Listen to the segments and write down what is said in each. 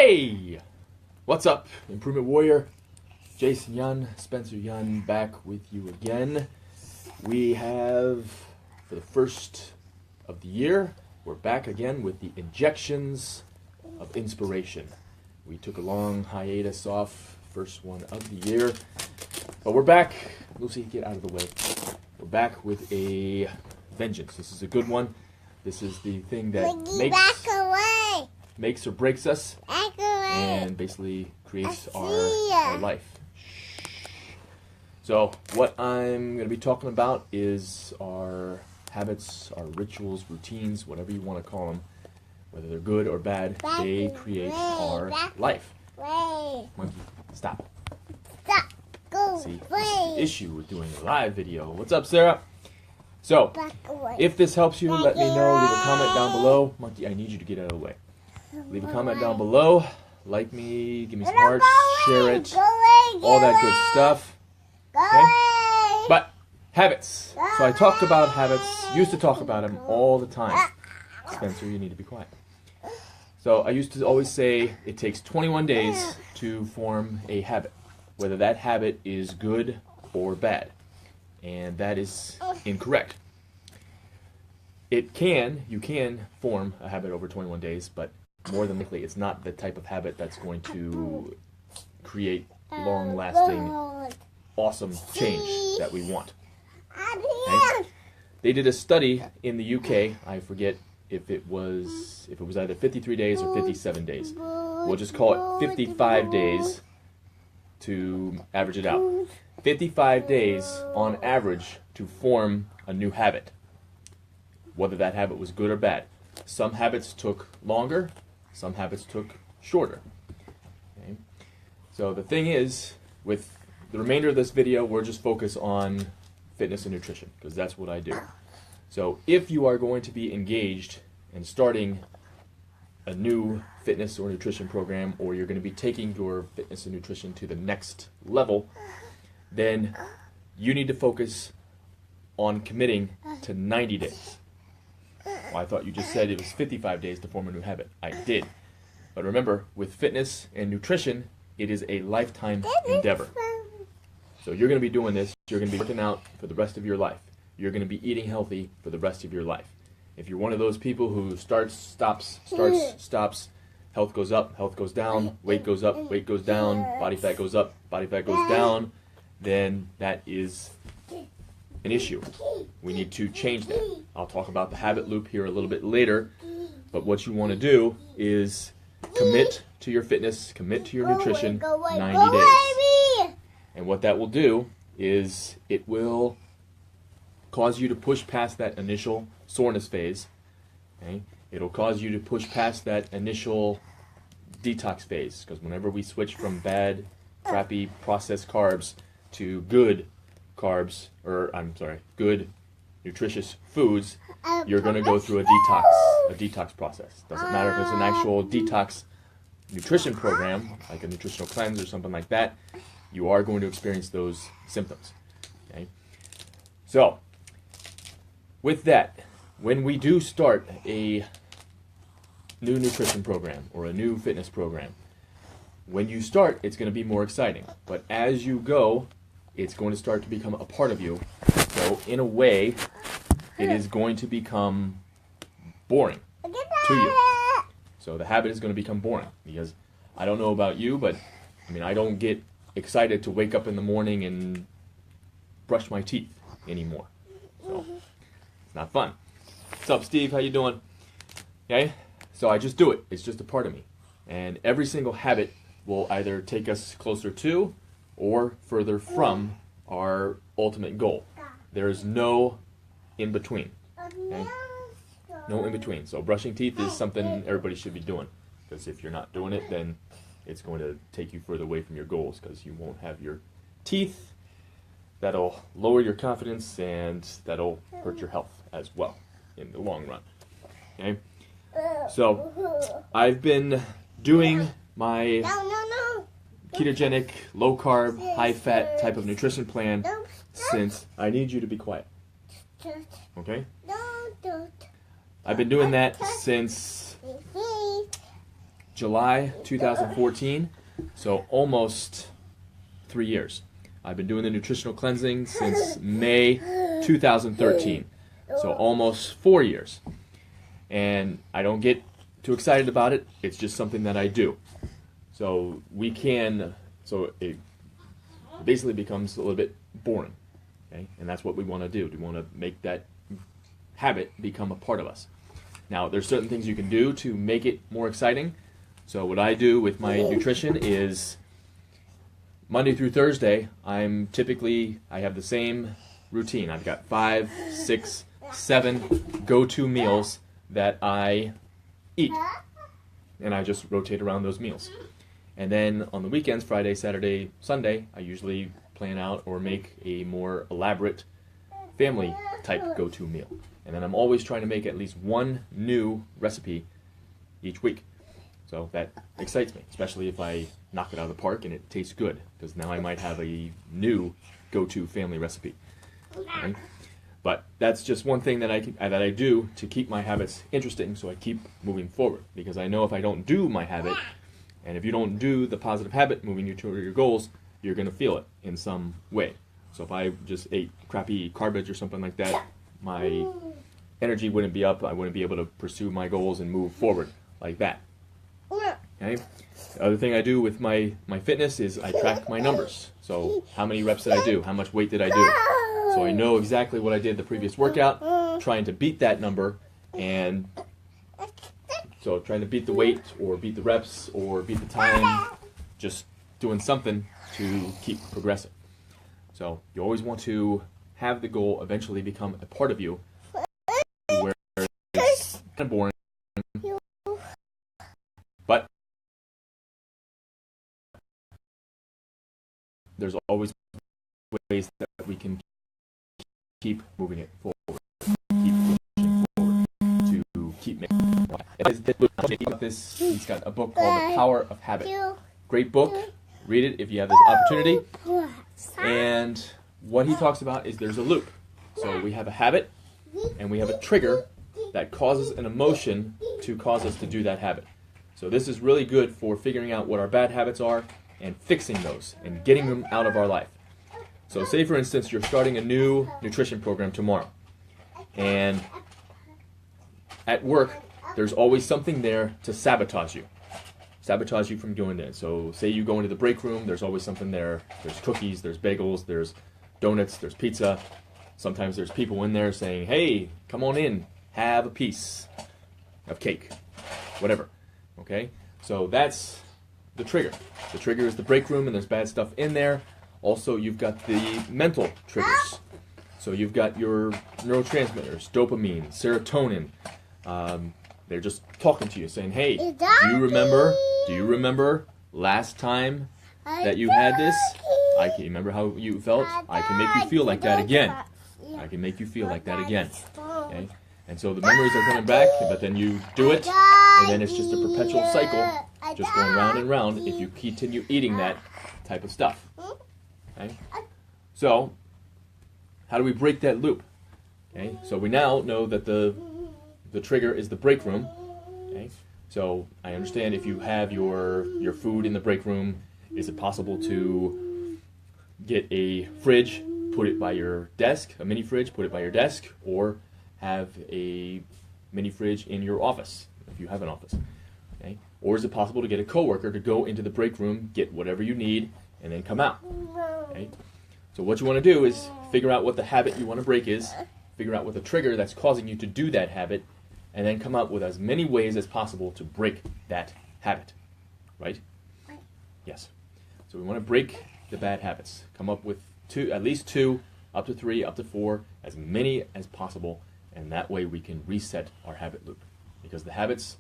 Hey! What's up, Improvement Warrior? Jason Yun, Spencer Yun, back with you again. We have, for the first of the year, we're back again with the injections of inspiration. We took a long hiatus off, first one of the year, but we're back. Lucy, get out of the way. We're back with a vengeance. This is a good one. This is the thing that makes or breaks us and basically creates our life. So what I'm going to be talking about is our habits, our rituals, routines, whatever you want to call them. Whether they're good or bad, they create our life. Monkey, stop. See, this is the issue with doing a live video. What's up, Sarah? So, if this helps you, let me know. Leave a comment down below. Monkey, I need you to get out of the way. Leave a comment down below. Like me, give me some hearts, share it, all that good stuff. Okay? But, habits. So I talk about habits, used to talk about them all the time. Spencer, you need to be quiet. So I used to always say it takes 21 days to form a habit, whether that habit is good or bad. And that is incorrect. You can form a habit over 21 days, but more than likely it's not the type of habit that's going to create long-lasting, awesome change that we want. Okay? They did a study in the UK, I forget if it was either 53 days or 57 days. We'll just call it 55 days to average it out. 55 days on average to form a new habit, whether that habit was good or bad. Some habits took longer, some habits took shorter. Okay? So the thing is, with the remainder of this video, we're just focused on fitness and nutrition, because that's what I do. So if you are going to be engaged in starting a new fitness or nutrition program, or you're going to be taking your fitness and nutrition to the next level, then you need to focus on committing to 90 days. Well, I thought you just said it was 55 days to form a new habit. I did. But remember, with fitness and nutrition, it is a lifetime endeavor. So you're going to be doing this, you're going to be working out for the rest of your life. You're going to be eating healthy for the rest of your life. If you're one of those people who starts, stops, health goes up, health goes down, weight goes up, weight goes down, body fat goes up, body fat goes down, then that is an issue. We need to change that. I'll talk about the habit loop here a little bit later, but what you want to do is commit to your fitness, commit to your nutrition 90 days. And what that will do is it will cause you to push past that initial soreness phase. Okay? It'll cause you to push past that initial detox phase, because whenever we switch from bad, crappy processed carbs to good carbs, good nutritious foods, you're going to go through a detox process. Doesn't matter if it's an actual detox nutrition program, like a nutritional cleanse or something like that, you are going to experience those symptoms. Okay? So, with that, when we do start a new nutrition program or a new fitness program, when you start, it's going to be more exciting. But as you go, it's going to start to become a part of you. So, in a way, it is going to become boring to you. So the habit is going to become boring, because I don't know about you, but I don't get excited to wake up in the morning and brush my teeth anymore. So it's not fun. What's up, Steve? How you doing? Okay? So I just do it. It's just a part of me. And every single habit will either take us closer to or further from our ultimate goal. There is no in between. Okay? No in between. So brushing teeth is something everybody should be doing, because if you're not doing it, then it's going to take you further away from your goals, because you won't have your teeth. That'll lower your confidence, and that'll hurt your health as well in the long run. Okay? So I've been doing my ketogenic, low carb, high fat type of nutrition plan since, I need you to be quiet. Okay? I've been doing that since July 2014, so almost 3 years. I've been doing the nutritional cleansing since May 2013, so almost 4 years. And I don't get too excited about it. It's just something that I do. So it basically becomes a little bit boring, okay? And that's what we want to do. We want to make that habit become a part of us. Now, there's certain things you can do to make it more exciting. So what I do with my nutrition is Monday through Thursday, I have the same routine. I've got 5, 6, 7 go-to meals that I eat. And I just rotate around those meals. And then on the weekends, Friday, Saturday, Sunday, I usually plan out or make a more elaborate family type go-to meal. And then I'm always trying to make at least one new recipe each week. So that excites me, especially if I knock it out of the park and it tastes good, because now I might have a new go-to family recipe. Okay? But that's just one thing that I do to keep my habits interesting, so I keep moving forward. Because I know if I don't do my habit, and if you don't do the positive habit moving you toward your goals, you're going to feel it in some way. So if I just ate crappy garbage or something like that, my energy wouldn't be up. I wouldn't be able to pursue my goals and move forward like that. Okay? The other thing I do with my fitness is I track my numbers. So how many reps did I do? How much weight did I do? So I know exactly what I did the previous workout, trying to beat that number, and so trying to beat the weight or beat the reps or beat the time, just doing something to keep progressing. So you always want to have the goal eventually become a part of you, where it's kind of boring, but there's always ways that we can keep moving it forward, keep pushing forward, to keep making it. He's got a book called The Power of Habit. Great book. Read it if you have this opportunity. And what he talks about is there's a loop. So we have a habit, and we have a trigger that causes an emotion to cause us to do that habit. So this is really good for figuring out what our bad habits are and fixing those and getting them out of our life. So say, for instance, you're starting a new nutrition program tomorrow. And at work, there's always something there to sabotage you from doing it. So say you go into the break room, there's always something there. There's cookies, there's bagels, there's donuts, there's pizza. Sometimes there's people in there saying, hey, come on in, have a piece of cake, whatever. Okay? So that's the trigger. The trigger is the break room, and there's bad stuff in there. Also, you've got the mental triggers. So you've got your neurotransmitters, dopamine, serotonin. They're just talking to you, saying, hey, do you remember last time that you had this? I can remember how you felt. I can make you feel like that again. I can make you feel like that again. Okay? And so the memories are coming back, but then you do it, and then it's just a perpetual cycle, just going round and round if you continue eating that type of stuff. Okay? So, how do we break that loop? Okay? So we now know that the trigger is the break room. Okay? So I understand if you have your food in the break room, is it possible to get a fridge, put it by your desk, a mini fridge, put it by your desk, or have a mini fridge in your office, if you have an office. Okay? Or is it possible to get a coworker to go into the break room, get whatever you need, and then come out? Okay? So what you want to do is figure out what the habit you want to break is, figure out what the trigger that's causing you to do that habit, and then come up with as many ways as possible to break that habit. Right? Yes. So we want to break the bad habits. Come up with at least 2, up to 3, up to 4, as many as possible, and that way we can reset our habit loop. Because the habits,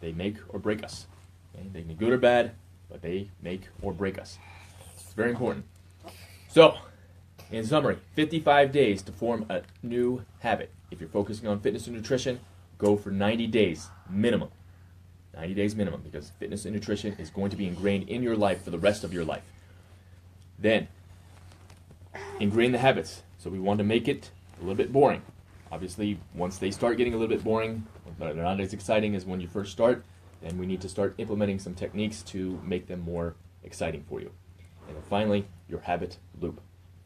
they make or break us. Okay? They can be good or bad, but they make or break us. It's very important. So, in summary, 55 days to form a new habit. If you're focusing on fitness and nutrition, go for 90 days minimum. 90 days minimum, because fitness and nutrition is going to be ingrained in your life for the rest of your life. Then, ingrain the habits. So we want to make it a little bit boring. Obviously, once they start getting a little bit boring, they're not as exciting as when you first start, and we need to start implementing some techniques to make them more exciting for you. And then finally, your habit loop.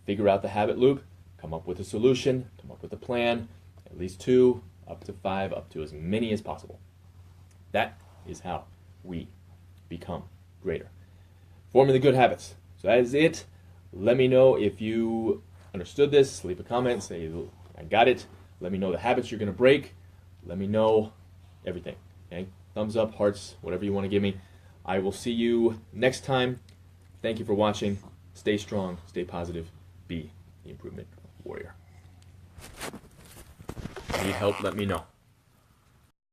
Figure out the habit loop, come up with a solution, come up with a plan, at least 2, up to 5, up to as many as possible. That is how we become greater. Forming the good habits. So that is it. Let me know if you understood this. Leave a comment, say, I got it. Let me know the habits you're going to break. Let me know everything. Okay? Thumbs up, hearts, whatever you want to give me. I will see you next time. Thank you for watching. Stay strong, stay positive, be the improvement warrior. Need help, let me know.